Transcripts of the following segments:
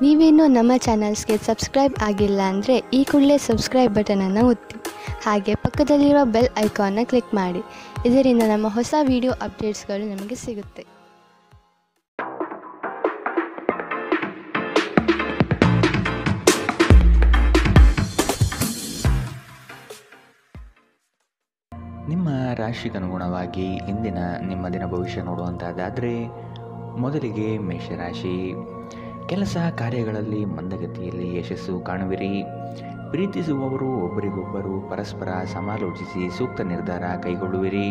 ನೀವೇನೂ ನಮ್ಮ ಚಾನಲ್ಸ್ಗೆ ಸಬ್ಸ್ಕ್ರೈಬ್ ಆಗಿಲ್ಲ ಅಂದರೆ ಈ ಕೂಡಲೇ ಸಬ್ಸ್ಕ್ರೈಬ್ ಬಟನನ್ನು ಒತ್ತಿ. ಹಾಗೆ ಪಕ್ಕದಲ್ಲಿರುವ ಬೆಲ್ ಐಕಾನ್ನ ಕ್ಲಿಕ್ ಮಾಡಿ. ಇದರಿಂದ ನಮ್ಮ ಹೊಸ ವಿಡಿಯೋ ಅಪ್ಡೇಟ್ಸ್ಗಳು ನಿಮಗೆ ಸಿಗುತ್ತೆ. ನಿಮ್ಮ ರಾಶಿಗನುಗುಣವಾಗಿ ಇಂದಿನ ನಿಮ್ಮ ದಿನ ಭವಿಷ್ಯ ನೋಡುವಂಥದ್ದಾದರೆ ಮೊದಲಿಗೆ ಮೇಷರಾಶಿ. ಕೆಲಸ ಕಾರ್ಯಗಳಲ್ಲಿ ಮಂದಗತಿಯಲ್ಲಿ ಯಶಸ್ಸು ಕಾಣುವಿರಿ. ಪ್ರೀತಿಸುವವರು ಒಬ್ಬರಿಗೊಬ್ಬರು ಪರಸ್ಪರ ಸಮಾಲೋಚಿಸಿ ಸೂಕ್ತ ನಿರ್ಧಾರ ಕೈಗೊಳ್ಳುವಿರಿ.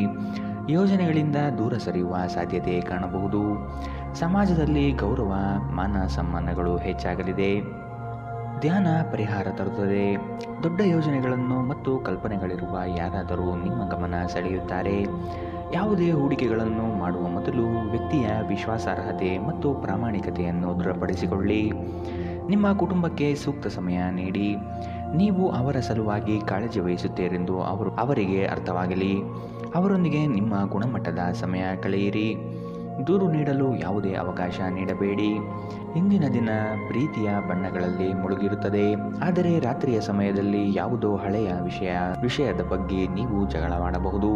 ಯೋಜನೆಗಳಿಂದ ದೂರ ಸರಿಯುವ ಸಾಧ್ಯತೆ ಕಾಣಬಹುದು. ಸಮಾಜದಲ್ಲಿ ಗೌರವ ಮಾನ ಸನ್ಮಾನಗಳು ಹೆಚ್ಚಾಗಲಿದೆ. ಧ್ಯಾನ ಪರಿಹಾರ ತರುತ್ತದೆ. ದೊಡ್ಡ ಯೋಜನೆಗಳನ್ನು ಮತ್ತು ಕಲ್ಪನೆಗಳಿರುವ ಯಾರಾದರೂ ನಿಮ್ಮ ಗಮನ ಸೆಳೆಯುತ್ತಾರೆ. ಯಾವುದೇ ಹೂಡಿಕೆಗಳನ್ನು ಮಾಡುವ ಮೊದಲು ವ್ಯಕ್ತಿಯ ವಿಶ್ವಾಸಾರ್ಹತೆ ಮತ್ತು ಪ್ರಾಮಾಣಿಕತೆಯನ್ನು ದೃಢಪಡಿಸಿಕೊಳ್ಳಿ. ನಿಮ್ಮ ಕುಟುಂಬಕ್ಕೆ ಸೂಕ್ತ ಸಮಯ ನೀಡಿ. ನೀವು ಅವರ ಸಲುವಾಗಿ ಕಾಳಜಿ ವಹಿಸುತ್ತೀರೆಂದು ಅವರಿಗೆ ಅರ್ಥವಾಗಲಿ. ಅವರೊಂದಿಗೆ ನಿಮ್ಮ ಗುಣಮಟ್ಟದ ಸಮಯ ಕಳೆಯಿರಿ. ದೂರು ನೀಡಲು ಯಾವುದೇ ಅವಕಾಶ ನೀಡಬೇಡಿ. ಇಂದಿನ ದಿನ ಪ್ರೀತಿಯ ಬಣ್ಣಗಳಲ್ಲಿ ಮುಳುಗಿರುತ್ತದೆ. ಆದರೆ ರಾತ್ರಿಯ ಸಮಯದಲ್ಲಿ ಯಾವುದೋ ಹಳೆಯ ವಿಷಯದ ಬಗ್ಗೆ ನೀವು ಜಗಳವಾಡಬಹುದು.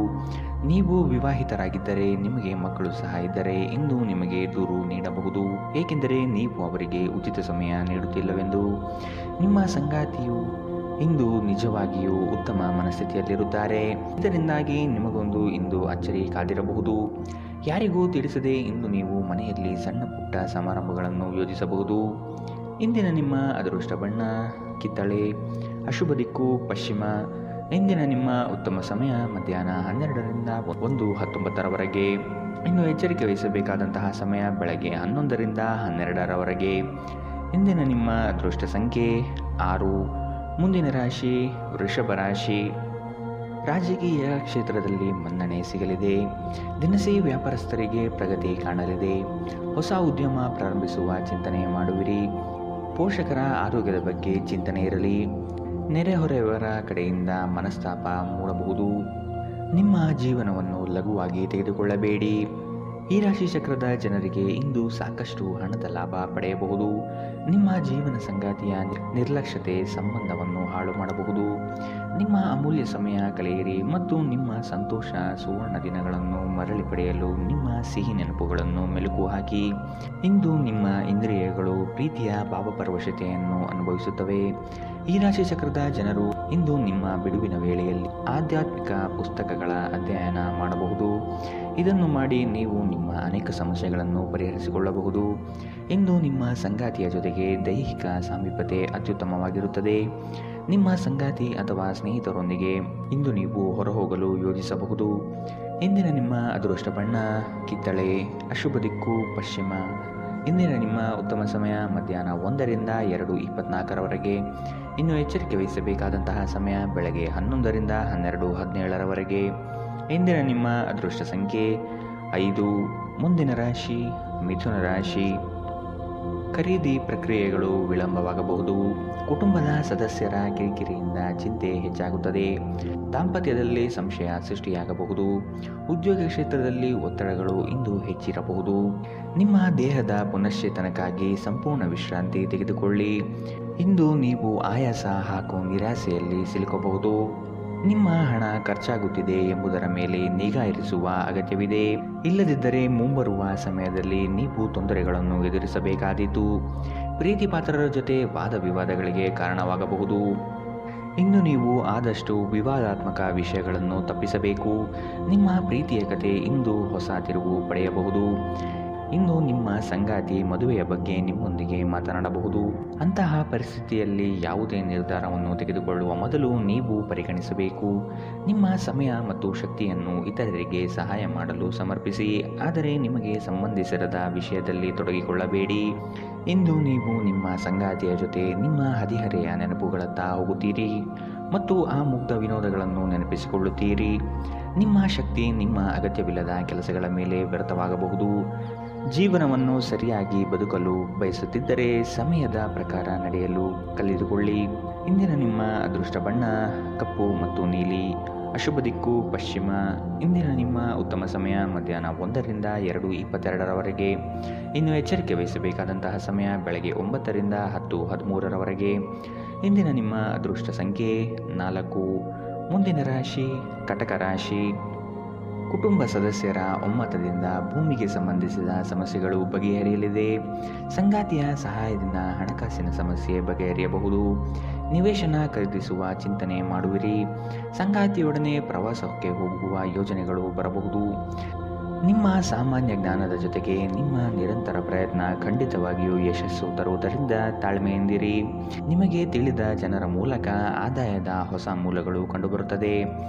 ನೀವು ವಿವಾಹಿತರಾಗಿದ್ದರೆ ನಿಮಗೆ ಮಕ್ಕಳು ಸಹ ಇದ್ದರೆ ಇಂದು ನಿಮಗೆ ದೂರು ನೀಡಬಹುದು, ಏಕೆಂದರೆ ನೀವು ಅವರಿಗೆ ಉಚಿತ ಸಮಯ ನೀಡುತ್ತಿಲ್ಲವೆಂದು. ನಿಮ್ಮ ಸಂಗಾತಿಯು ಇಂದು ನಿಜವಾಗಿಯೂ ಉತ್ತಮ ಮನಸ್ಥಿತಿಯಲ್ಲಿರುತ್ತಾರೆ. ಇದರಿಂದಾಗಿ ನಿಮಗೊಂದು ಇಂದು ಅಚ್ಚರಿ ಕಾದಿರಬಹುದು. ಯಾರಿಗೂ ತಿಳಿಸದೆ ಇಂದು ನೀವು ಮನೆಯಲ್ಲಿ ಸಣ್ಣ ಪುಟ್ಟ ಸಮಾರಂಭಗಳನ್ನು ಯೋಜಿಸಬಹುದು. ಇಂದಿನ ನಿಮ್ಮ ಅದೃಷ್ಟ ಬಣ್ಣ ಕಿತ್ತಳೆ, ಅಶುಭ ದಿಕ್ಕು ಪಶ್ಚಿಮ. ಇಂದಿನ ನಿಮ್ಮ ಉತ್ತಮ ಸಮಯ ಮಧ್ಯಾಹ್ನ 12ರಿಂದ 1:19 ಇನ್ನು ಎಚ್ಚರಿಕೆ ವಹಿಸಬೇಕಾದಂತಹ ಸಮಯ ಬೆಳಗ್ಗೆ 11ರಿಂದ 12ರವರೆಗೆ. ಇಂದಿನ ನಿಮ್ಮ ಅದೃಷ್ಟ ಸಂಖ್ಯೆ 6. ಮುಂದಿನ ರಾಶಿ ವೃಷಭ ರಾಶಿ. ರಾಜಕೀಯ ಕ್ಷೇತ್ರದಲ್ಲಿ ಮನ್ನಣೆ ಸಿಗಲಿದೆ. ದಿನಸಿ ವ್ಯಾಪಾರಸ್ಥರಿಗೆ ಪ್ರಗತಿ ಕಾಣಲಿದೆ. ಹೊಸ ಉದ್ಯಮ ಪ್ರಾರಂಭಿಸುವ ಚಿಂತನೆ ಮಾಡುವಿರಿ. ಪೋಷಕರ ಆರೋಗ್ಯದ ಬಗ್ಗೆ ಚಿಂತನೆ ಇರಲಿ. ನೆರೆಹೊರೆಯವರ ಕಡೆಯಿಂದ ಮನಸ್ತಾಪ ಮೂಡಬಹುದು. ನಿಮ್ಮ ಜೀವನವನ್ನು ಲಘುವಾಗಿ ತೆಗೆದುಕೊಳ್ಳಬೇಡಿ. ಈ ರಾಶಿ ಚಕ್ರದ ಜನರಿಗೆ ಇಂದು ಸಾಕಷ್ಟು ಹಣದ ಲಾಭ ಪಡೆಯಬಹುದು. ನಿಮ್ಮ ಜೀವನ ಸಂಗಾತಿಯ ನಿರ್ಲಕ್ಷ್ಯತೆ ಸಂಬಂಧವನ್ನು ಹಾಳು ಮಾಡಬಹುದು. ನಿಮ್ಮ ಅಮೂಲ್ಯ ಸಮಯ ಕಳೆಯಿರಿ ಮತ್ತು ನಿಮ್ಮ ಸಂತೋಷ ಸುವರ್ಣ ದಿನಗಳನ್ನು ಮರಳಿ ಪಡೆಯಲು ನಿಮ್ಮ ಸಿಹಿ ನೆನಪುಗಳನ್ನು ಮೆಲುಕು ಹಾಕಿ. ಇಂದು ನಿಮ್ಮ ಇಂದ್ರಿಯಗಳು ಪ್ರೀತಿಯ ಭಾವಪರವಶತೆಯನ್ನು ಅನುಭವಿಸುತ್ತವೆ. ಈ ರಾಶಿ ಚಕ್ರದ ಜನರು ಇಂದು ನಿಮ್ಮ ಬಿಡುವಿನ ವೇಳೆಯಲ್ಲಿ ಆಧ್ಯಾತ್ಮಿಕ ಪುಸ್ತಕಗಳ ಅಧ್ಯಯನ ಮಾಡಬಹುದು. ಇದನ್ನು ಮಾಡಿ ನೀವು ನಿಮ್ಮ ಅನೇಕ ಸಮಸ್ಯೆಗಳನ್ನು ಪರಿಹರಿಸಿಕೊಳ್ಳಬಹುದು. ಇಂದು ನಿಮ್ಮ ಸಂಗಾತಿಯ ಜೊತೆಗೆ ದೈಹಿಕ ಸಾಮೀಪ್ಯತೆ ಅತ್ಯುತ್ತಮವಾಗಿರುತ್ತದೆ. ನಿಮ್ಮ ಸಂಗಾತಿ ಅಥವಾ ಸ್ನೇಹಿತರೊಂದಿಗೆ ಇಂದು ನೀವು ಹೊರಹೋಗಲು ಯೋಜಿಸಬಹುದು. ಇಂದಿನ ನಿಮ್ಮ ಅದೃಷ್ಟ ಬಣ್ಣ ಕಿತ್ತಳೆ, ಅಶುಭ ದಿಕ್ಕು ಪಶ್ಚಿಮ. ಇಂದಿನ ನಿಮ್ಮ ಉತ್ತಮ ಸಮಯ ಮಧ್ಯಾಹ್ನ 1ರಿಂದ 2:24ರವರೆಗೆ. ಇನ್ನು ಎಚ್ಚರಿಕೆ ವಹಿಸಬೇಕಾದಂತಹ ಸಮಯ ಬೆಳಗ್ಗೆ 11ರಿಂದ 12:17ರವರೆಗೆ. ಇಂದಿನ ನಿಮ್ಮ ಅದೃಷ್ಟ ಸಂಖ್ಯೆ 5. ಮುಂದಿನ ರಾಶಿ ಮಿಥುನ ರಾಶಿ. ಖರೀದಿ ಪ್ರಕ್ರಿಯೆಗಳು ವಿಳಂಬವಾಗಬಹುದು. ಕುಟುಂಬದ ಸದಸ್ಯರ ಕಿರಿಕಿರಿಯಿಂದ ಚಿಂತೆ ಹೆಚ್ಚಾಗುತ್ತದೆ. ದಾಂಪತ್ಯದಲ್ಲಿ ಸಂಶಯ ಸೃಷ್ಟಿಯಾಗಬಹುದು. ಉದ್ಯೋಗ ಕ್ಷೇತ್ರದಲ್ಲಿ ಒತ್ತಡಗಳು ಇಂದು ಹೆಚ್ಚಿರಬಹುದು. ನಿಮ್ಮ ದೇಹದ ಪುನಶ್ಚೇತನಕ್ಕಾಗಿ ಸಂಪೂರ್ಣ ವಿಶ್ರಾಂತಿ ತೆಗೆದುಕೊಳ್ಳಿ. ಇಂದು ನೀವು ಆಯಾಸ ಹಾಗೂ ನಿರಾಸೆಯಲ್ಲಿ ಸಿಲುಕಬಹುದು. ನಿಮ್ಮ ಹಣ ಖರ್ಚಾಗುತ್ತಿದೆ ಎಂಬುದರ ಮೇಲೆ ನಿಗಾ ಇರಿಸುವ ಅಗತ್ಯವಿದೆ. ಇಲ್ಲದಿದ್ದರೆ ಮುಂಬರುವ ಸಮಯದಲ್ಲಿ ನೀವು ತೊಂದರೆಗಳನ್ನು ಎದುರಿಸಬೇಕಾದೀತು. ಪ್ರೀತಿ ಪಾತ್ರರ ಜೊತೆ ವಾದ ವಿವಾದಗಳಿಗೆ ಕಾರಣವಾಗಬಹುದು. ಇನ್ನು ನೀವು ಆದಷ್ಟು ವಿವಾದಾತ್ಮಕ ವಿಷಯಗಳನ್ನು ತಪ್ಪಿಸಬೇಕು. ನಿಮ್ಮ ಪ್ರೀತಿಯ ಕತೆ ಇಂದು ಹೊಸ ತಿರುವು ಪಡೆಯಬಹುದು. ಇನ್ನು ನಿಮ್ಮ ಸಂಗಾತಿ ಮದುವೆಯ ಬಗ್ಗೆ ನಿಮ್ಮೊಂದಿಗೆ ಮಾತನಾಡಬಹುದು. ಅಂತಹ ಪರಿಸ್ಥಿತಿಯಲ್ಲಿ ಯಾವುದೇ ನಿರ್ಧಾರವನ್ನು ತೆಗೆದುಕೊಳ್ಳುವ ಮೊದಲು ನೀವು ಪರಿಗಣಿಸಬೇಕು. ನಿಮ್ಮ ಸಮಯ ಮತ್ತು ಶಕ್ತಿಯನ್ನು ಇತರರಿಗೆ ಸಹಾಯ ಮಾಡಲು ಸಮರ್ಪಿಸಿ, ಆದರೆ ನಿಮಗೆ ಸಂಬಂಧಿಸಿರದ ವಿಷಯದಲ್ಲಿ ತೊಡಗಿಕೊಳ್ಳಬೇಡಿ. ಇಂದು ನೀವು ನಿಮ್ಮ ಸಂಗಾತಿಯ ಜೊತೆ ನಿಮ್ಮ ಹದಿಹರೆಯ ನೆನಪುಗಳತ್ತ ಹೋಗುತ್ತೀರಿ ಮತ್ತು ಆ ಮುಗ್ಧ ವಿನೋದಗಳನ್ನು ನೆನಪಿಸಿಕೊಳ್ಳುತ್ತೀರಿ. ನಿಮ್ಮ ಶಕ್ತಿ ನಿಮ್ಮ ಅಗತ್ಯವಿಲ್ಲದ ಕೆಲಸಗಳ ಮೇಲೆ ವ್ಯರ್ಥವಾಗಬಹುದು. ಜೀವನವನ್ನು ಸರಿಯಾಗಿ ಬದುಕಲು ಬಯಸುತ್ತಿದ್ದರೆ ಸಮಯದ ಪ್ರಕಾರ ನಡೆಯಲು ಕಲಿತುಕೊಳ್ಳಿ. ಇಂದಿನ ನಿಮ್ಮ ಅದೃಷ್ಟ ಬಣ್ಣ ಕಪ್ಪು ಮತ್ತು ನೀಲಿ. ಅಶುಭ ದಿಕ್ಕು ಪಶ್ಚಿಮ. ಇಂದಿನ ನಿಮ್ಮ ಉತ್ತಮ ಸಮಯ ಮಧ್ಯಾಹ್ನ 1ರಿಂದ 2:22ರವರೆಗೆ. ಇನ್ನು ಎಚ್ಚರಿಕೆ ವಹಿಸಬೇಕಾದಂತಹ ಸಮಯ ಬೆಳಗ್ಗೆ 9ರಿಂದ 10:13ರವರೆಗೆ. ಇಂದಿನ ನಿಮ್ಮ ಅದೃಷ್ಟ ಸಂಖ್ಯೆ 4. ಮುಂದಿನ ರಾಶಿ ಕಟಕ ರಾಶಿ. ಕುಟುಂಬ ಸದಸ್ಯರ ಒಮ್ಮತದಿಂದ ಭೂಮಿಗೆ ಸಂಬಂಧಿಸಿದ ಸಮಸ್ಯೆಗಳು ಬಗೆಹರಿಯಲಿದೆ. ಸಂಗಾತಿಯ ಸಹಾಯದಿಂದ ಹಣಕಾಸಿನ ಸಮಸ್ಯೆ ಬಗೆಹರಿಯಬಹುದು. ನಿವೇಶನ ಖರೀದಿಸುವ ಚಿಂತನೆ ಮಾಡುವಿರಿ. ಸಂಗಾತಿಯೊಡನೆ ಪ್ರವಾಸಕ್ಕೆ ಹೋಗುವ ಯೋಜನೆಗಳು ಬರಬಹುದು. ನಿಮ್ಮ ಸಾಮಾನ್ಯ ಜ್ಞಾನದ ಜೊತೆಗೆ ನಿಮ್ಮ ನಿರಂತರ ಪ್ರಯತ್ನ ಖಂಡಿತವಾಗಿಯೂ ಯಶಸ್ಸು ತರುವುದರಿಂದ ತಾಳ್ಮೆಯಿಂದಿರಿ. ನಿಮಗೆ ತಿಳಿದ ಜನರ ಮೂಲಕ ಆದಾಯದ ಹೊಸ ಮೂಲಗಳು ಕಂಡುಬರುತ್ತದೆ.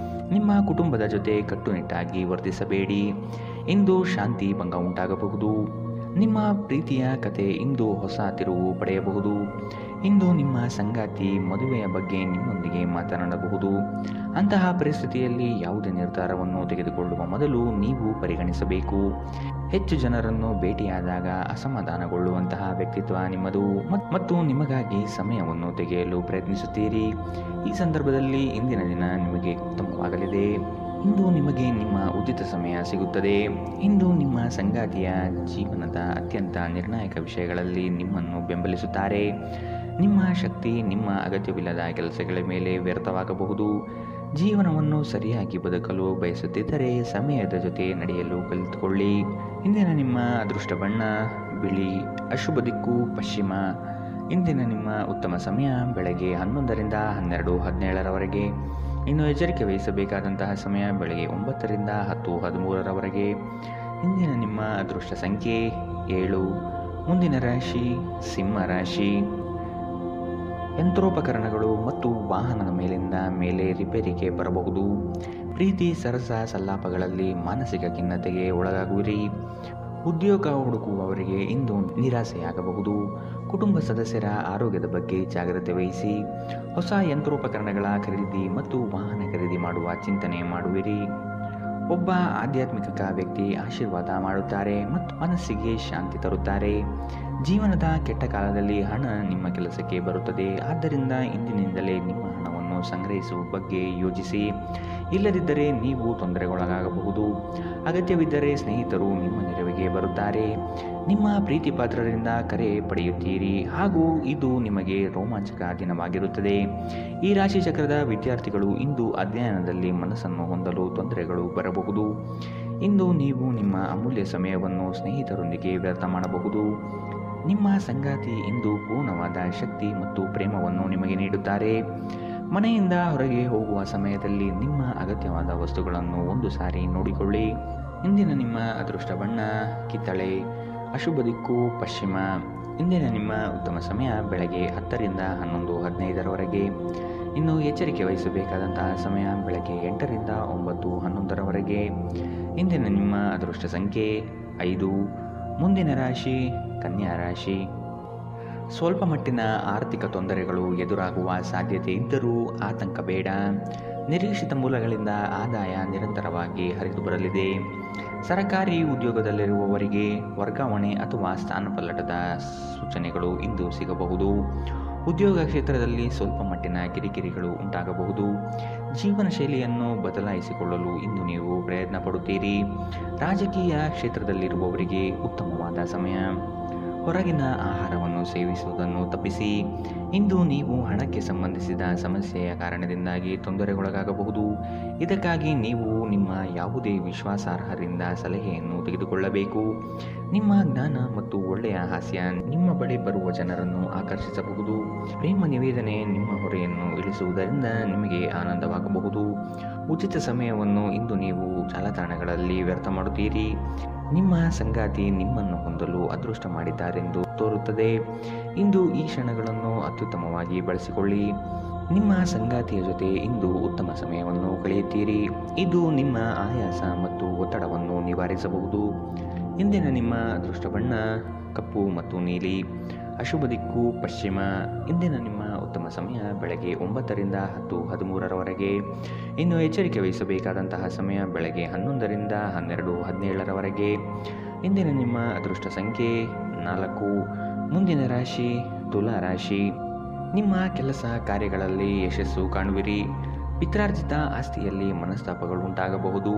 ನಿಮ್ಮ ಕುಟುಂಬದ ಜೊತೆ ಕಟ್ಟುನಿಟ್ಟಾಗಿ ವರ್ತಿಸಬೇಡಿ. ಇಂದು ಶಾಂತಿ ಭಂಗ ಉಂಟಾಗಬಹುದು. ನಿಮ್ಮ ಪ್ರೀತಿಯ ಕತೆ ಇಂದು ಹೊಸ ತಿರುವು ಪಡೆಯಬಹುದು. ಇಂದು ನಿಮ್ಮ ಸಂಗಾತಿ ಮದುವೆಯ ಬಗ್ಗೆ ನಿಮ್ಮೊಂದಿಗೆ ಮಾತನಾಡಬಹುದು. ಅಂತಹ ಪರಿಸ್ಥಿತಿಯಲ್ಲಿ ಯಾವುದೇ ನಿರ್ಧಾರವನ್ನು ತೆಗೆದುಕೊಳ್ಳುವ ಮೊದಲು ನೀವು ಪರಿಗಣಿಸಬೇಕು. ಹೆಚ್ಚು ಜನರನ್ನು ಭೇಟಿಯಾದಾಗ ಅಸಮಾಧಾನಗೊಳ್ಳುವಂತಹ ವ್ಯಕ್ತಿತ್ವ ನಿಮ್ಮದು ಮತ್ತು ನಿಮಗಾಗಿ ಸಮಯವನ್ನು ತೆಗೆಯಲು ಪ್ರಯತ್ನಿಸುತ್ತೀರಿ. ಈ ಸಂದರ್ಭದಲ್ಲಿ ಇಂದಿನ ದಿನ ನಿಮಗೆ ಉತ್ತಮವಾಗಲಿದೆ. ಇಂದು ನಿಮಗೆ ನಿಮ್ಮ ಉಚಿತ ಸಮಯ ಸಿಗುತ್ತದೆ. ಇಂದು ನಿಮ್ಮ ಸಂಗಾತಿಯ ಜೀವನದ ಅತ್ಯಂತ ನಿರ್ಣಾಯಕ ವಿಷಯಗಳಲ್ಲಿ ನಿಮ್ಮನ್ನು ಬೆಂಬಲಿಸುತ್ತಾರೆ. ನಿಮ್ಮ ಶಕ್ತಿ ನಿಮ್ಮ ಅಗತ್ಯವಿಲ್ಲದ ಕೆಲಸಗಳ ಮೇಲೆ ವ್ಯರ್ಥವಾಗಬಹುದು. ಜೀವನವನ್ನು ಸರಿಯಾಗಿ ಬದುಕಲು ಬಯಸುತ್ತಿದ್ದರೆ ಸಮಯದ ಜೊತೆ ನಡೆಯಲು ಕಲಿತುಕೊಳ್ಳಿ. ಇಂದಿನ ನಿಮ್ಮ ಅದೃಷ್ಟ ಬಣ್ಣ ಬಿಳಿ. ಅಶುಭ ದಿಕ್ಕು ಪಶ್ಚಿಮ. ಇಂದಿನ ನಿಮ್ಮ ಉತ್ತಮ ಸಮಯ ಬೆಳಗ್ಗೆ 11ರಿಂದ 12:17ರವರೆಗೆ. ಇನ್ನು ಎಚ್ಚರಿಕೆ ವಹಿಸಬೇಕಾದಂತಹ ಸಮಯ ಬೆಳಗ್ಗೆ 9ರಿಂದ 10:13ರವರೆಗೆ. ಇಂದಿನ ನಿಮ್ಮ ಅದೃಷ್ಟ ಸಂಖ್ಯೆ 7. ಮುಂದಿನ ರಾಶಿ ಸಿಂಹ ರಾಶಿ. ಯಂತ್ರೋಪಕರಣಗಳು ಮತ್ತು ವಾಹನದ ಮೇಲೆ ರಿಪೇರಿಗೆ ಬರಬಹುದು. ಪ್ರೀತಿ ಸರಸ ಸಲ್ಲಾಪಗಳಲ್ಲಿ ಮಾನಸಿಕ ಖಿನ್ನತೆಗೆ ಒಳಗಾಗುವಿರಿ. ಉದ್ಯೋಗ ಹುಡುಕುವವರಿಗೆ ಇಂದು ನಿರಾಸೆಯಾಗಬಹುದು. ಕುಟುಂಬ ಸದಸ್ಯರ ಆರೋಗ್ಯದ ಬಗ್ಗೆ ಜಾಗ್ರತೆ ವಹಿಸಿ. ಹೊಸ ಯಂತ್ರೋಪಕರಣಗಳ ಖರೀದಿ ಮತ್ತು ವಾಹನ ಖರೀದಿ ಮಾಡುವ ಚಿಂತನೆ ಮಾಡುವಿರಿ. ಒಬ್ಬ ಆಧ್ಯಾತ್ಮಿಕ ವ್ಯಕ್ತಿ ಆಶೀರ್ವಾದ ಮಾಡುತ್ತಾರೆ ಮತ್ತು ಮನಸ್ಸಿಗೆ ಶಾಂತಿ ತರುತ್ತಾರೆ. ಜೀವನದ ಕೆಟ್ಟ ಕಾಲದಲ್ಲಿ ಹಣ ನಿಮ್ಮ ಕೆಲಸಕ್ಕೆ ಬರುತ್ತದೆ. ಆದ್ದರಿಂದ ಇಂದಿನಿಂದಲೇ ನಿಮ್ಮ ಹಣವನ್ನು ಸಂಗ್ರಹಿಸುವ ಬಗ್ಗೆ ಯೋಚಿಸಿ. ಇಲ್ಲದಿದ್ದರೆ ನೀವು ತೊಂದರೆಗೊಳಗಾಗಬಹುದು. ಅಗತ್ಯವಿದ್ದರೆ ಸ್ನೇಹಿತರು ನಿಮ್ಮ ನೆರವಿಗೆ ಬರುತ್ತಾರೆ. ನಿಮ್ಮ ಪ್ರೀತಿ ಪಾತ್ರರಿಂದ ಕರೆ ಪಡೆಯುತ್ತೀರಿ ಹಾಗೂ ಇದು ನಿಮಗೆ ರೋಮಾಂಚಕ ದಿನವಾಗಿರುತ್ತದೆ. ಈ ರಾಶಿ ಚಕ್ರದ ವಿದ್ಯಾರ್ಥಿಗಳು ಇಂದು ಅಧ್ಯಯನದಲ್ಲಿ ಮನಸ್ಸನ್ನು ಹೊಂದಲು ತೊಂದರೆಗಳು ಬರಬಹುದು. ಇಂದು ನೀವು ನಿಮ್ಮ ಅಮೂಲ್ಯ ಸಮಯವನ್ನು ಸ್ನೇಹಿತರೊಂದಿಗೆ ವ್ಯರ್ಥ ಮಾಡಬಹುದು. ನಿಮ್ಮ ಸಂಗಾತಿ ಇಂದು ಪೂರ್ಣವಾದ ಶಕ್ತಿ ಮತ್ತು ಪ್ರೇಮವನ್ನು ನಿಮಗೆ ನೀಡುತ್ತಾರೆ. ಮನೆಯಿಂದ ಹೊರಗೆ ಹೋಗುವ ಸಮಯದಲ್ಲಿ ನಿಮ್ಮ ಅಗತ್ಯವಾದ ವಸ್ತುಗಳನ್ನು ಒಂದು ಸಾರಿ ನೋಡಿಕೊಳ್ಳಿ. ಇಂದಿನ ನಿಮ್ಮ ಅದೃಷ್ಟ ಬಣ್ಣ ಕಿತ್ತಳೆ. ಅಶುಭ ದಿಕ್ಕು ಪಶ್ಚಿಮ. ಇಂದಿನ ನಿಮ್ಮ ಉತ್ತಮ ಸಮಯ ಬೆಳಗ್ಗೆ 10ರಿಂದ 11:15ರವರೆಗೆ. ಇನ್ನು ಎಚ್ಚರಿಕೆ ವಹಿಸಬೇಕಾದಂತಹ ಸಮಯ ಬೆಳಗ್ಗೆ 8ರಿಂದ 9:11ರವರೆಗೆ. ಇಂದಿನ ನಿಮ್ಮ ಅದೃಷ್ಟ ಸಂಖ್ಯೆ 5. ಮುಂದಿನ ರಾಶಿ ಕನ್ಯಾ ರಾಶಿ. ಸ್ವಲ್ಪ ಮಟ್ಟಿನ ಆರ್ಥಿಕ ತೊಂದರೆಗಳು ಎದುರಾಗುವ ಸಾಧ್ಯತೆ ಇದ್ದರೂ ಆತಂಕ ಬೇಡ. ನಿರೀಕ್ಷಿತ ಮೂಲಗಳಿಂದ ಆದಾಯ ನಿರಂತರವಾಗಿ ಹರಿದು ಬರಲಿದೆ. ಸರಕಾರಿ ಉದ್ಯೋಗದಲ್ಲಿರುವವರಿಗೆ ವರ್ಗಾವಣೆ ಅಥವಾ ಸ್ಥಾನಪಲ್ಲಟದ ಸೂಚನೆಗಳು ಇಂದು ಸಿಗಬಹುದು. ಉದ್ಯೋಗ ಕ್ಷೇತ್ರದಲ್ಲಿ ಸ್ವಲ್ಪ ಮಟ್ಟಿನ ಕಿರಿಕಿರಿಗಳು ಉಂಟಾಗಬಹುದು. ಜೀವನ ಶೈಲಿಯನ್ನು ಬದಲಾಯಿಸಿಕೊಳ್ಳಲು ಇಂದು ನೀವು ಪ್ರಯತ್ನ ಪಡುತ್ತೀರಿ. ರಾಜಕೀಯ ಕ್ಷೇತ್ರದಲ್ಲಿರುವವರಿಗೆ ಉತ್ತಮವಾದ ಸಮಯ. ಹೊರಗಿನ ಆಹಾರವನ್ನು ಸೇವಿಸುವುದನ್ನು ತಪ್ಪಿಸಿ. ಇಂದು ನೀವು ಹಣಕ್ಕೆ ಸಂಬಂಧಿಸಿದ ಸಮಸ್ಯೆಯ ಕಾರಣದಿಂದಾಗಿ ತೊಂದರೆಗೊಳಗಾಗಬಹುದು. ಇದಕ್ಕಾಗಿ ನೀವು ನಿಮ್ಮ ಯಾವುದೇ ವಿಶ್ವಾಸಾರ್ಹರಿಂದ ಸಲಹೆಯನ್ನು ತೆಗೆದುಕೊಳ್ಳಬೇಕು. ನಿಮ್ಮ ಜ್ಞಾನ ಮತ್ತು ಒಳ್ಳೆಯ ಹಾಸ್ಯ ನಿಮ್ಮ ಬಳಿ ಬರುವ ಜನರನ್ನು ಆಕರ್ಷಿಸಬಹುದು. ಪ್ರೇಮ ನಿವೇದನೆ ನಿಮ್ಮ ಹೊರೆಯನ್ನು ಇಳಿಸುವುದರಿಂದ ನಿಮಗೆ ಆನಂದವಾಗಬಹುದು. ಉಚಿತ ಸಮಯವನ್ನು ಇಂದು ನೀವು ಜಾಲತಾಣಗಳಲ್ಲಿ ವ್ಯರ್ಥ ಮಾಡುತ್ತೀರಿ. ನಿಮ್ಮ ಸಂಗಾತಿ ನಿಮ್ಮನ್ನು ಹೊಂದಲು ಅದೃಷ್ಟ ಮಾಡಿದ್ದಾರೆಂದು ತೋರುತ್ತದೆ. ಇಂದು ಈ ಕ್ಷಣಗಳನ್ನು ಅತ್ಯುತ್ತಮವಾಗಿ ಬಳಸಿಕೊಳ್ಳಿ. ನಿಮ್ಮ ಸಂಗಾತಿಯ ಜೊತೆ ಇಂದು ಉತ್ತಮ ಸಮಯವನ್ನು ಕಳೆಯುತ್ತೀರಿ. ಇದು ನಿಮ್ಮ ಆಯಾಸ ಮತ್ತು ಒತ್ತಡವನ್ನು ನಿವಾರಿಸಬಹುದು. ಇಂದಿನ ನಿಮ್ಮ ಅದೃಷ್ಟ ಬಣ್ಣ ಕಪ್ಪು ಮತ್ತು ನೀಲಿ. ಅಶುಭ ದಿಕ್ಕು ಪಶ್ಚಿಮ. ಇಂದಿನ ನಿಮ್ಮ ಉತ್ತಮ ಸಮಯ ಬೆಳಗ್ಗೆ 9ರಿಂದ 10:13ರವರೆಗೆ. ಇನ್ನು ಎಚ್ಚರಿಕೆ ವಹಿಸಬೇಕಾದಂತಹ ಸಮಯ ಬೆಳಗ್ಗೆ 11ರಿಂದ 12:17ರವರೆಗೆ. ಇಂದಿನ ನಿಮ್ಮ ಅದೃಷ್ಟ ಸಂಖ್ಯೆ 4. ಮುಂದಿನ ರಾಶಿ ತುಲಾ ರಾಶಿ. ನಿಮ್ಮ ಕೆಲಸ ಕಾರ್ಯಗಳಲ್ಲಿ ಯಶಸ್ಸು ಕಾಣುವಿರಿ. ಪಿತ್ರಾರ್ಜಿತ ಆಸ್ತಿಯಲ್ಲಿ ಮನಸ್ತಾಪಗಳು ಉಂಟಾಗಬಹುದು.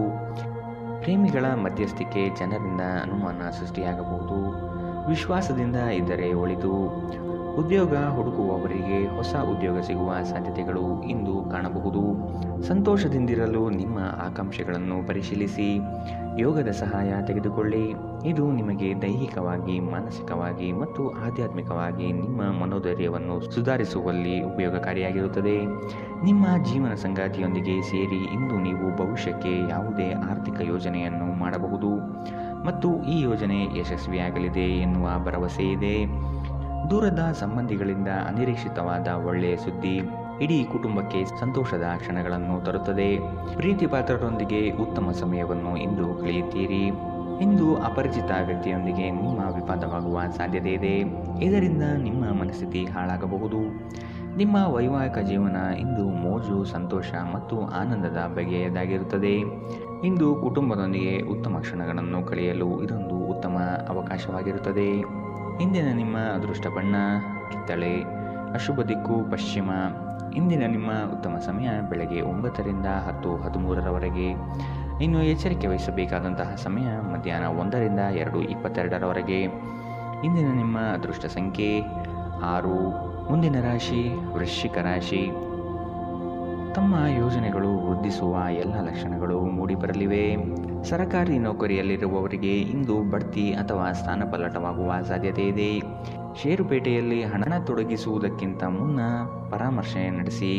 ಪ್ರೇಮಿಗಳ ಮಧ್ಯಸ್ಥಿಕೆ ಜನರಿಂದ ಅನುಮಾನ ಸೃಷ್ಟಿಯಾಗಬಹುದು. ವಿಶ್ವಾಸದಿಂದ ಇದ್ದರೆ ಒಳಿತು. ಉದ್ಯೋಗ ಹುಡುಕುವವರಿಗೆ ಹೊಸ ಉದ್ಯೋಗ ಸಿಗುವ ಸಾಧ್ಯತೆಗಳು ಇಂದು ಕಾಣಬಹುದು. ಸಂತೋಷದಿಂದಿರಲು ನಿಮ್ಮ ಆಕಾಂಕ್ಷೆಗಳನ್ನು ಪರಿಶೀಲಿಸಿ ಯೋಗದ ಸಹಾಯ ತೆಗೆದುಕೊಳ್ಳಿ. ಇದು ನಿಮಗೆ ದೈಹಿಕವಾಗಿ, ಮಾನಸಿಕವಾಗಿ ಮತ್ತು ಆಧ್ಯಾತ್ಮಿಕವಾಗಿ ನಿಮ್ಮ ಮನೋಧೈರ್ಯವನ್ನು ಸುಧಾರಿಸುವಲ್ಲಿ ಉಪಯೋಗಕಾರಿಯಾಗಿರುತ್ತದೆ. ನಿಮ್ಮ ಜೀವನ ಸಂಗಾತಿಯೊಂದಿಗೆ ಸೇರಿ ಇಂದು ನೀವು ಭವಿಷ್ಯಕ್ಕೆ ಯಾವುದೇ ಆರ್ಥಿಕ ಯೋಜನೆಯನ್ನು ಮಾಡಬಹುದು ಮತ್ತು ಈ ಯೋಜನೆ ಯಶಸ್ವಿಯಾಗಲಿದೆ ಎನ್ನುವ ಭರವಸೆ ಇದೆ. ದೂರದ ಸಂಬಂಧಿಗಳಿಂದ ಅನಿರೀಕ್ಷಿತವಾದ ಒಳ್ಳೆಯ ಸುದ್ದಿ ಇಡೀ ಕುಟುಂಬಕ್ಕೆ ಸಂತೋಷದ ಕ್ಷಣಗಳನ್ನು ತರುತ್ತದೆ. ಪ್ರೀತಿ ಪಾತ್ರರೊಂದಿಗೆ ಉತ್ತಮ ಸಮಯವನ್ನು ಇಂದು ಕಳೆಯುತ್ತೀರಿ. ಇಂದು ಅಪರಿಚಿತ ವ್ಯಕ್ತಿಯೊಂದಿಗೆ ನಿಮ್ಮ ವಿವಾದವಾಗುವ ಸಾಧ್ಯತೆ ಇದೆ. ಇದರಿಂದ ನಿಮ್ಮ ಮನಸ್ಥಿತಿ ಹಾಳಾಗಬಹುದು. ನಿಮ್ಮ ವೈವಾಹಿಕ ಜೀವನ ಇಂದು ಮೋಜು, ಸಂತೋಷ ಮತ್ತು ಆನಂದದ ಬಗೆಯದಾಗಿರುತ್ತದೆ. ಇಂದು ಕುಟುಂಬದೊಂದಿಗೆ ಉತ್ತಮ ಕ್ಷಣಗಳನ್ನು ಕಳೆಯಲು ಇದೊಂದು ಉತ್ತಮ ಅವಕಾಶವಾಗಿರುತ್ತದೆ. ಇಂದಿನ ನಿಮ್ಮ ಅದೃಷ್ಟ ಬಣ್ಣ ಕಿತ್ತಳೆ. ಅಶುಭ ದಿಕ್ಕು ಪಶ್ಚಿಮ. ಇಂದಿನ ನಿಮ್ಮ ಉತ್ತಮ ಸಮಯ ಬೆಳಗ್ಗೆ 9ರಿಂದ 10:13ರವರೆಗೆ. ಇನ್ನು ಎಚ್ಚರಿಕೆ ವಹಿಸಬೇಕಾದಂತಹ ಸಮಯ ಮಧ್ಯಾಹ್ನ 1ರಿಂದ 2:22ರವರೆಗೆ. ಇಂದಿನ ನಿಮ್ಮ ಅದೃಷ್ಟ ಸಂಖ್ಯೆ 6. ಮುಂದಿನ ರಾಶಿ ವೃಶ್ಚಿಕ ರಾಶಿ. ತಮ್ಮ ಯೋಜನೆಗಳು ವೃದ್ಧಿಸುವ ಎಲ್ಲ ಲಕ್ಷಣಗಳು ಮೂಡಿಬರಲಿವೆ. ಸರಕಾರಿ ನೌಕರಿಯಲ್ಲಿರುವವರಿಗೆ ಇಂದು ಬಡ್ತಿ ಅಥವಾ ಸ್ಥಾನಪಲ್ಲಟವಾಗುವ ಸಾಧ್ಯತೆ ಇದೆ. ಷೇರುಪೇಟೆಯಲ್ಲಿ ಹಣ ತೊಡಗಿಸುವುದಕ್ಕಿಂತ ಮುನ್ನ ಪರಾಮರ್ಶೆ ನಡೆಸಿ.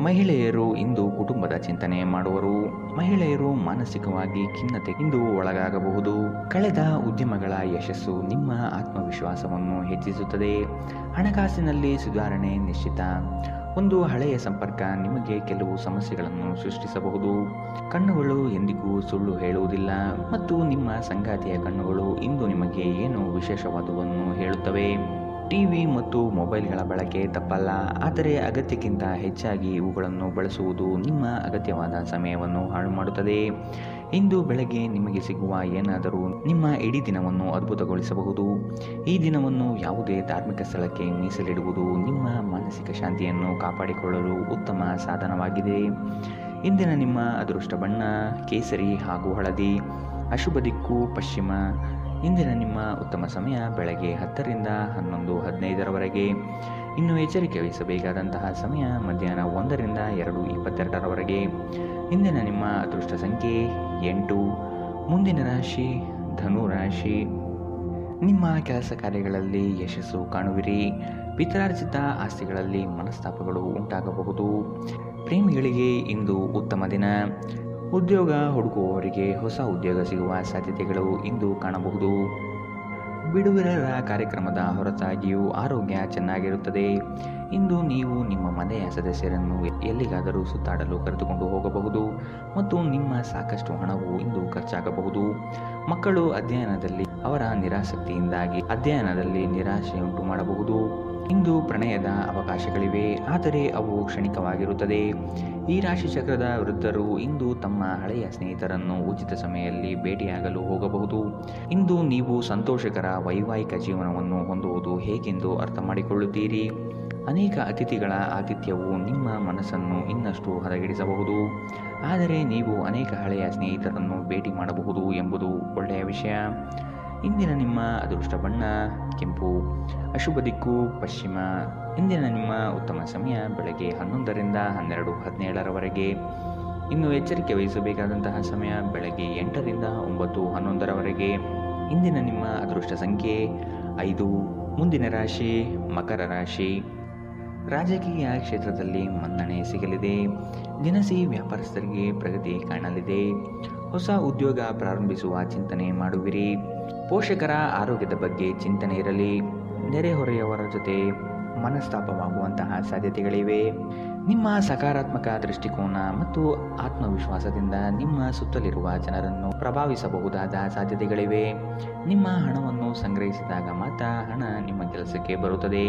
ಮಹಿಳೆಯರು ಇಂದು ಕುಟುಂಬದ ಚಿಂತನೆ ಮಾಡುವರು. ಮಹಿಳೆಯರು ಮಾನಸಿಕವಾಗಿ ಖಿನ್ನತೆ ಇಂದು ಒಳಗಾಗಬಹುದು. ಕಳೆದ ಉದ್ಯಮಗಳ ಯಶಸ್ಸು ನಿಮ್ಮ ಆತ್ಮವಿಶ್ವಾಸವನ್ನು ಹೆಚ್ಚಿಸುತ್ತದೆ. ಹಣಕಾಸಿನಲ್ಲಿ ಸುಧಾರಣೆ ನಿಶ್ಚಿತ. ಒಂದು ಹಳೆಯ ಸಂಪರ್ಕ ನಿಮಗೆ ಕೆಲವು ಸಮಸ್ಯೆಗಳನ್ನು ಸೃಷ್ಟಿಸಬಹುದು. ಕಣ್ಣುಗಳು ಎಂದಿಗೂ ಸುಳ್ಳು ಹೇಳುವುದಿಲ್ಲ ಮತ್ತು ನಿಮ್ಮ ಸಂಗಾತಿಯ ಕಣ್ಣುಗಳು ಇಂದು ನಿಮಗೆ ಏನೋ ವಿಶೇಷವಾದುವನ್ನು ಹೇಳುತ್ತವೆ. ಟಿವಿ ಮತ್ತು ಮೊಬೈಲ್ಗಳ ಬಳಕೆ ತಪ್ಪಲ್ಲ, ಆದರೆ ಅಗತ್ಯಕ್ಕಿಂತ ಹೆಚ್ಚಾಗಿ ಇವುಗಳನ್ನು ಬಳಸುವುದು ನಿಮ್ಮ ಅಗತ್ಯವಾದ ಸಮಯವನ್ನು ಹಾಳು ಮಾಡುತ್ತದೆ. ಇಂದು ಬೆಳಗ್ಗೆ ನಿಮಗೆ ಸಿಗುವ ಏನಾದರೂ ನಿಮ್ಮ ಇಡೀ ದಿನವನ್ನು ಅದ್ಭುತಗೊಳಿಸಬಹುದು. ಈ ದಿನವನ್ನು ಯಾವುದೇ ಧಾರ್ಮಿಕ ಸ್ಥಳಕ್ಕೆ ಮೀಸಲಿಡುವುದು ನಿಮ್ಮ ಮಾನಸಿಕ ಶಾಂತಿಯನ್ನು ಕಾಪಾಡಿಕೊಳ್ಳಲು ಉತ್ತಮ ಸಾಧನವಾಗಿದೆ. ಇಂದಿನ ನಿಮ್ಮ ಅದೃಷ್ಟ ಬಣ್ಣ ಕೇಸರಿ ಹಾಗೂ ಹಳದಿ. ಅಶುಭ ದಿಕ್ಕು ಪಶ್ಚಿಮ. ಇಂದಿನ ನಿಮ್ಮ ಉತ್ತಮ ಸಮಯ ಬೆಳಗ್ಗೆ 10ರಿಂದ 11:15ರವರೆಗೆ. ಇನ್ನು ಎಚ್ಚರಿಕೆ ವಹಿಸಬೇಕಾದಂತಹ ಸಮಯ ಮಧ್ಯಾಹ್ನ 1ರಿಂದ 2:22ರವರೆಗೆ. ಇಂದಿನ ನಿಮ್ಮ ಅದೃಷ್ಟ ಸಂಖ್ಯೆ 8. ಮುಂದಿನ ರಾಶಿ ಧನು ರಾಶಿ. ನಿಮ್ಮ ಕೆಲಸ ಕಾರ್ಯಗಳಲ್ಲಿ ಯಶಸ್ಸು ಕಾಣುವಿರಿ. ಪಿತ್ರಾರ್ಜಿತ ಆಸ್ತಿಗಳಲ್ಲಿ ಮನಸ್ತಾಪಗಳು ಉಂಟಾಗಬಹುದು. ಪ್ರೇಮಿಗಳಿಗೆ ಇಂದು ಉತ್ತಮ ದಿನ. ಉದ್ಯೋಗ ಹುಡುಕುವವರಿಗೆ ಹೊಸ ಉದ್ಯೋಗ ಸಿಗುವ ಸಾಧ್ಯತೆಗಳು ಇಂದು ಕಾಣಬಹುದು. ಬಿಡುವಿರರ ಕಾರ್ಯಕ್ರಮದ ಹೊರತಾಗಿಯೂ ಆರೋಗ್ಯ ಚೆನ್ನಾಗಿರುತ್ತದೆ. ಇಂದು ನೀವು ನಿಮ್ಮ ಮನೆಯ ಸದಸ್ಯರನ್ನು ಎಲ್ಲಿಗಾದರೂ ಸುತ್ತಾಡಲು ಕರೆದುಕೊಂಡು ಹೋಗಬಹುದು ಮತ್ತು ನಿಮ್ಮ ಸಾಕಷ್ಟು ಹಣವು ಇಂದು ಖರ್ಚಾಗಬಹುದು. ಮಕ್ಕಳು ಅಧ್ಯಯನದಲ್ಲಿ ಅವರ ನಿರಾಸಕ್ತಿಯಿಂದಾಗಿ ಅಧ್ಯಯನದಲ್ಲಿ ನಿರಾಶೆಯುಂಟು ಮಾಡಬಹುದು. ಇಂದು ಪ್ರಣಯದ ಅವಕಾಶಗಳಿವೆ, ಆದರೆ ಅವು ಕ್ಷಣಿಕವಾಗಿರುತ್ತದೆ. ಈ ರಾಶಿ ಚಕ್ರದ ವೃದ್ಧರು ಇಂದು ತಮ್ಮ ಹಳೆಯ ಸ್ನೇಹಿತರನ್ನು ಉಚಿತ ಸಮಯದಲ್ಲಿ ಭೇಟಿಯಾಗಲು ಹೋಗಬಹುದು. ಇಂದು ನೀವು ಸಂತೋಷಕರ ವೈವಾಹಿಕ ಜೀವನವನ್ನು ಹೊಂದುವುದು ಹೇಗೆಂದು ಅರ್ಥ ಮಾಡಿಕೊಳ್ಳುತ್ತೀರಿ. ಅನೇಕ ಅತಿಥಿಗಳ ಆತಿಥ್ಯವು ನಿಮ್ಮ ಮನಸ್ಸನ್ನು ಇನ್ನಷ್ಟು ಹದಗೆಡಿಸಬಹುದು, ಆದರೆ ನೀವು ಅನೇಕ ಹಳೆಯ ಸ್ನೇಹಿತರನ್ನು ಭೇಟಿ ಮಾಡಬಹುದು ಎಂಬುದು ಒಳ್ಳೆಯ ವಿಷಯ. ಇಂದಿನ ನಿಮ್ಮ ಅದೃಷ್ಟ ಬಣ್ಣ ಕೆಂಪು. ಅಶುಭ ದಿಕ್ಕು ಪಶ್ಚಿಮ. ಇಂದಿನ ನಿಮ್ಮ ಉತ್ತಮ ಸಮಯ ಬೆಳಗ್ಗೆ 11ರಿಂದ 12:17ರವರೆಗೆ. ಇನ್ನು ಎಚ್ಚರಿಕೆ ವಹಿಸಬೇಕಾದಂತಹ ಸಮಯ ಬೆಳಗ್ಗೆ 8ರಿಂದ 9:11ರವರೆಗೆ. ಇಂದಿನ ನಿಮ್ಮ ಅದೃಷ್ಟ ಸಂಖ್ಯೆ 5. ಮುಂದಿನ ರಾಶಿ ಮಕರ ರಾಶಿ. ರಾಜಕೀಯ ಕ್ಷೇತ್ರದಲ್ಲಿ ಮನ್ನಣೆ ಸಿಗಲಿದೆ. ದಿನಸಿ ವ್ಯಾಪಾರಸ್ಥರಿಗೆ ಪ್ರಗತಿ ಕಾಣಲಿದೆ. ಹೊಸ ಉದ್ಯೋಗ ಪ್ರಾರಂಭಿಸುವ ಚಿಂತನೆ ಮಾಡುವಿರಿ. ಪೋಷಕರ ಆರೋಗ್ಯದ ಬಗ್ಗೆ ಚಿಂತನೆ ಇರಲಿ. ನೆರೆಹೊರೆಯವರ ಜೊತೆ ಮನಸ್ತಾಪವಾಗುವಂತಹ ಸಾಧ್ಯತೆಗಳಿವೆ. ನಿಮ್ಮ ಸಕಾರಾತ್ಮಕ ದೃಷ್ಟಿಕೋನ ಮತ್ತು ಆತ್ಮವಿಶ್ವಾಸದಿಂದ ನಿಮ್ಮ ಸುತ್ತಲಿರುವ ಜನರನ್ನು ಪ್ರಭಾವಿಸಬಹುದಾದ ಸಾಧ್ಯತೆಗಳಿವೆ. ನಿಮ್ಮ ಹಣವನ್ನು ಸಂಗ್ರಹಿಸಿದಾಗ ಮಾತ್ರ ಹಣ ನಿಮ್ಮ ಕೆಲಸಕ್ಕೆ ಬರುತ್ತದೆ.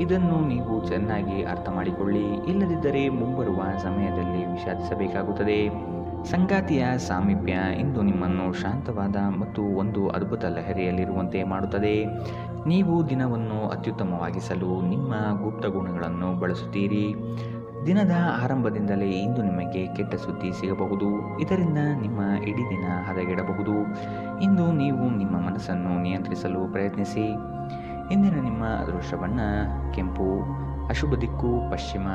ಇದನ್ನು ನೀವು ಚೆನ್ನಾಗಿ ಅರ್ಥ ಮಾಡಿಕೊಳ್ಳಿ. ಇಲ್ಲದಿದ್ದರೆ ಮುಂಬರುವ ಸಮಯದಲ್ಲಿ ವಿಷಾದಿಸಬೇಕಾಗುತ್ತದೆ. ಸಂಗಾತಿಯ ಸಾಮೀಪ್ಯ ಇಂದು ನಿಮ್ಮನ್ನು ಶಾಂತವಾದ ಮತ್ತು ಒಂದು ಅದ್ಭುತ ಲಹರಿಯಲ್ಲಿರುವಂತೆ ಮಾಡುತ್ತದೆ. ನೀವು ದಿನವನ್ನು ಅತ್ಯುತ್ತಮವಾಗಿಸಲು ನಿಮ್ಮ ಗುಪ್ತ ಗುಣಗಳನ್ನು ಬಳಸುತ್ತೀರಿ. ದಿನದ ಆರಂಭದಿಂದಲೇ ಇಂದು ನಿಮಗೆ ಕೆಟ್ಟ ಸುದ್ದಿ ಸಿಗಬಹುದು. ಇದರಿಂದ ನಿಮ್ಮ ಇಡೀ ದಿನ ಹದಗೆಡಬಹುದು. ಇಂದು ನೀವು ನಿಮ್ಮ ಮನಸ್ಸನ್ನು ನಿಯಂತ್ರಿಸಲು ಪ್ರಯತ್ನಿಸಿ. ಇಂದಿನ ನಿಮ್ಮ ಅದೃಷ್ಟ ಬಣ್ಣ ಕೆಂಪು, ಅಶುಭ ದಿಕ್ಕು ಪಶ್ಚಿಮ.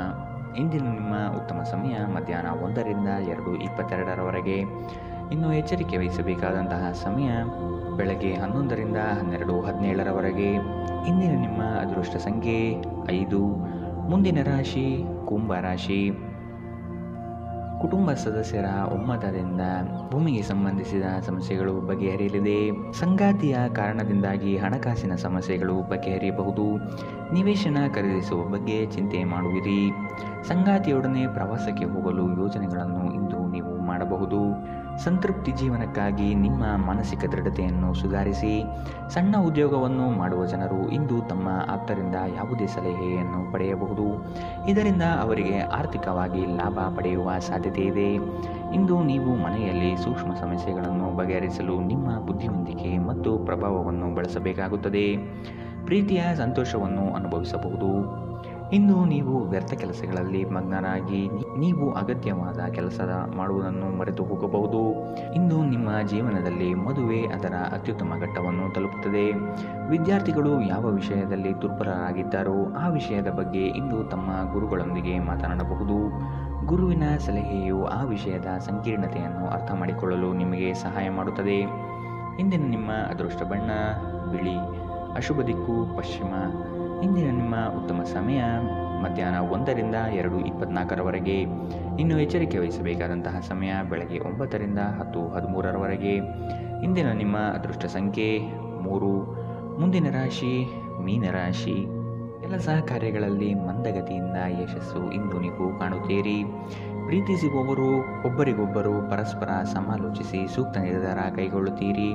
ಇಂದಿನ ನಿಮ್ಮ ಉತ್ತಮ ಸಮಯ ಮಧ್ಯಾಹ್ನ 1 ರಿಂದ 2:22 ಇನ್ನು ಎಚ್ಚರಿಕೆ ವಹಿಸಬೇಕಾದಂತಹ ಸಮಯ ಬೆಳಗ್ಗೆ 11 ರಿಂದ 12:17 ಇಂದಿನ ನಿಮ್ಮ ಅದೃಷ್ಟ ಸಂಖ್ಯೆ 5. ಮುಂದಿನ ರಾಶಿ ಕುಂಭ ರಾಶಿ. ಕುಟುಂಬ ಸದಸ್ಯರ ಒಮ್ಮತದಿಂದ ಭೂಮಿಗೆ ಸಂಬಂಧಿಸಿದ ಸಮಸ್ಯೆಗಳು ಬಗೆಹರಿಯಲಿದೆ. ಸಂಗಾತಿಯ ಕಾರಣದಿಂದಾಗಿ ಹಣಕಾಸಿನ ಸಮಸ್ಯೆಗಳು ಬಗೆಹರಿಯಬಹುದು. ನಿವೇಶನ ಖರೀದಿಸುವ ಬಗ್ಗೆ ಚಿಂತೆ ಮಾಡುವಿರಿ. ಸಂಗಾತಿಯೊಡನೆ ಪ್ರವಾಸಕ್ಕೆ ಹೋಗಲು ಯೋಜನೆಗಳನ್ನು ಇಂದು ನೀವು ಮಾಡಬಹುದು. ಸಂತೃಪ್ತಿ ಜೀವನಕ್ಕಾಗಿ ನಿಮ್ಮ ಮಾನಸಿಕ ದೃಢತೆಯನ್ನು ಸುಧಾರಿಸಿ. ಸಣ್ಣ ಉದ್ಯೋಗವನ್ನು ಮಾಡುವ ಜನರು ಇಂದು ತಮ್ಮ ಆಪ್ತರಿಂದ ಯಾವುದೇ ಸಲಹೆಯನ್ನು ಪಡೆಯಬಹುದು. ಇದರಿಂದ ಅವರಿಗೆ ಆರ್ಥಿಕವಾಗಿ ಲಾಭ ಪಡೆಯುವ ಸಾಧ್ಯತೆ ಇದೆ. ಇಂದು ನೀವು ಮನೆಯಲ್ಲಿ ಸೂಕ್ಷ್ಮ ಸಮಸ್ಯೆಗಳನ್ನು ಬಗೆಹರಿಸಲು ನಿಮ್ಮ ಬುದ್ಧಿವಂತಿಕೆ ಮತ್ತು ಪ್ರಭಾವವನ್ನು ಬಳಸಬೇಕಾಗುತ್ತದೆ. ಪ್ರೀತಿಯ ಸಂತೋಷವನ್ನು ಅನುಭವಿಸಬಹುದು. ಇಂದು ನೀವು ವ್ಯರ್ಥ ಕೆಲಸಗಳಲ್ಲಿ ಮಗ್ನರಾಗಿ ನೀವು ಅಗತ್ಯವಾದ ಕೆಲಸ ಮಾಡುವುದನ್ನು ಮರೆತು ಹೋಗಬಹುದು. ಇಂದು ನಿಮ್ಮ ಜೀವನದಲ್ಲಿ ಮದುವೆ ಅದರ ಅತ್ಯುತ್ತಮ ಘಟ್ಟವನ್ನು ತಲುಪುತ್ತದೆ. ವಿದ್ಯಾರ್ಥಿಗಳು ಯಾವ ವಿಷಯದಲ್ಲಿ ದುರ್ಬಲರಾಗಿದ್ದಾರೋ ಆ ವಿಷಯದ ಬಗ್ಗೆ ಇಂದು ತಮ್ಮ ಗುರುಗಳೊಂದಿಗೆ ಮಾತನಾಡಬಹುದು. ಗುರುವಿನ ಸಲಹೆಯು ಆ ವಿಷಯದ ಸಂಕೀರ್ಣತೆಯನ್ನು ಅರ್ಥ ಮಾಡಿಕೊಳ್ಳಲು ನಿಮಗೆ ಸಹಾಯ ಮಾಡುತ್ತದೆ. ಇಂದಿನ ನಿಮ್ಮ ಅದೃಷ್ಟ ಬಣ್ಣ ಬಿಳಿ, ಅಶುಭ ದಿಕ್ಕು ಪಶ್ಚಿಮ. ಇಂದಿನ ನಿಮ್ಮ ಉತ್ತಮ ಸಮಯ ಮಧ್ಯಾಹ್ನ 1 ರಿಂದ 2:24 ಇನ್ನು ಎಚ್ಚರಿಕೆ ವಹಿಸಬೇಕಾದಂತಹ ಸಮಯ ಬೆಳಗ್ಗೆ 9 ರಿಂದ 10:13 ಇಂದಿನ ನಿಮ್ಮ ಅದೃಷ್ಟ ಸಂಖ್ಯೆ 3. ಮುಂದಿನ ರಾಶಿ ಮೀನರಾಶಿ. ಕೆಲಸ ಕಾರ್ಯಗಳಲ್ಲಿ ಮಂದಗತಿಯಿಂದ ಯಶಸ್ಸು ಇಂದು ನೀವು ಕಾಣುತ್ತೀರಿ. ಪ್ರೀತಿಸುವವರು ಒಬ್ಬರಿಗೊಬ್ಬರು ಪರಸ್ಪರ ಸಮಾಲೋಚಿಸಿ ಸೂಕ್ತ ನಿರ್ಧಾರ ಕೈಗೊಳ್ಳುತ್ತೀರಿ.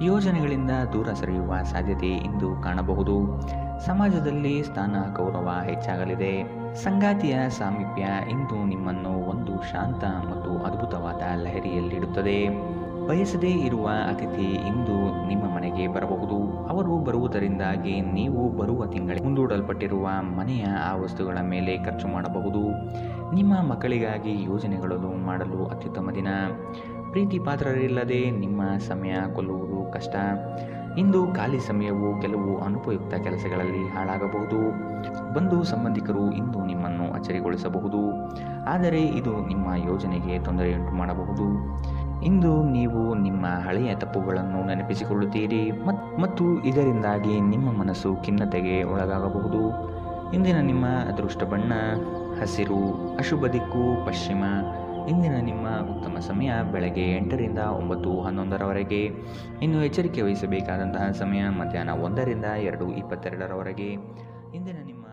ಯೋಜನೆಗಳಿಂದ ದೂರ ಸರಿಯುವ ಸಾಧ್ಯತೆ ಇಂದು ಕಾಣಬಹುದು. ಸಮಾಜದಲ್ಲಿ ಸ್ಥಾನ ಗೌರವ ಹೆಚ್ಚಾಗಲಿದೆ. ಸಂಗಾತಿಯ ಸಾಮೀಪ್ಯ ಇಂದು ನಿಮ್ಮನ್ನು ಒಂದು ಶಾಂತ ಮತ್ತು ಅದ್ಭುತವಾದ ಲಹರಿಯಲ್ಲಿಡುತ್ತದೆ. ಬಯಸದೇ ಇರುವ ಅತಿಥಿ ಇಂದು ನಿಮ್ಮ ಮನೆಗೆ ಬರಬಹುದು. ಅವರು ಬರುವುದರಿಂದಾಗಿ ನೀವು ಬರುವ ತಿಂಗಳಿಗೆ ಮುಂದೂಡಲ್ಪಟ್ಟಿರುವ ಮನೆಯ ಆ ವಸ್ತುಗಳ ಮೇಲೆ ಖರ್ಚು ಮಾಡಬಹುದು. ನಿಮ್ಮ ಮಕ್ಕಳಿಗಾಗಿ ಯೋಜನೆಗಳನ್ನು ಮಾಡಲು ಅತ್ಯುತ್ತಮ ದಿನ. ಪ್ರೀತಿ ಪಾತ್ರರಿಲ್ಲದೆ ನಿಮ್ಮ ಸಮಯ ಕೊಲ್ಲುವುದು ಕಷ್ಟ. ಇಂದು ಖಾಲಿ ಸಮಯವು ಕೆಲವು ಅನುಪಯುಕ್ತ ಕೆಲಸಗಳಲ್ಲಿ ಹಾಳಾಗಬಹುದು. ಬಂಧು ಸಂಬಂಧಿಕರು ಇಂದು ನಿಮ್ಮನ್ನು ಅಚ್ಚರಿಗೊಳಿಸಬಹುದು, ಆದರೆ ಇದು ನಿಮ್ಮ ಯೋಜನೆಗೆ ತೊಂದರೆಯುಂಟು ಮಾಡಬಹುದು. ಇಂದು ನೀವು ನಿಮ್ಮ ಹಳೆಯ ತಪ್ಪುಗಳನ್ನು ನೆನಪಿಸಿಕೊಳ್ಳುತ್ತೀರಿ ಮತ್ತು ಇದರಿಂದಾಗಿ ನಿಮ್ಮ ಮನಸ್ಸು ಖಿನ್ನತೆಗೆ ಒಳಗಾಗಬಹುದು. ಇಂದಿನ ನಿಮ್ಮ ಅದೃಷ್ಟ ಬಣ್ಣ ಹಸಿರು, ಅಶುಭ ದಿಕ್ಕು ಪಶ್ಚಿಮ. ಇಂದಿನ ನಿಮ್ಮ ಉತ್ತಮ ಸಮಯ ಬೆಳಗ್ಗೆ 8 ರಿಂದ 9:11 ಇನ್ನು ಎಚ್ಚರಿಕೆ ವಹಿಸಬೇಕಾದಂತಹ ಸಮಯ ಮಧ್ಯಾಹ್ನ 1 ರಿಂದ 2:22 ಇಂದಿನ ನಿಮ್ಮ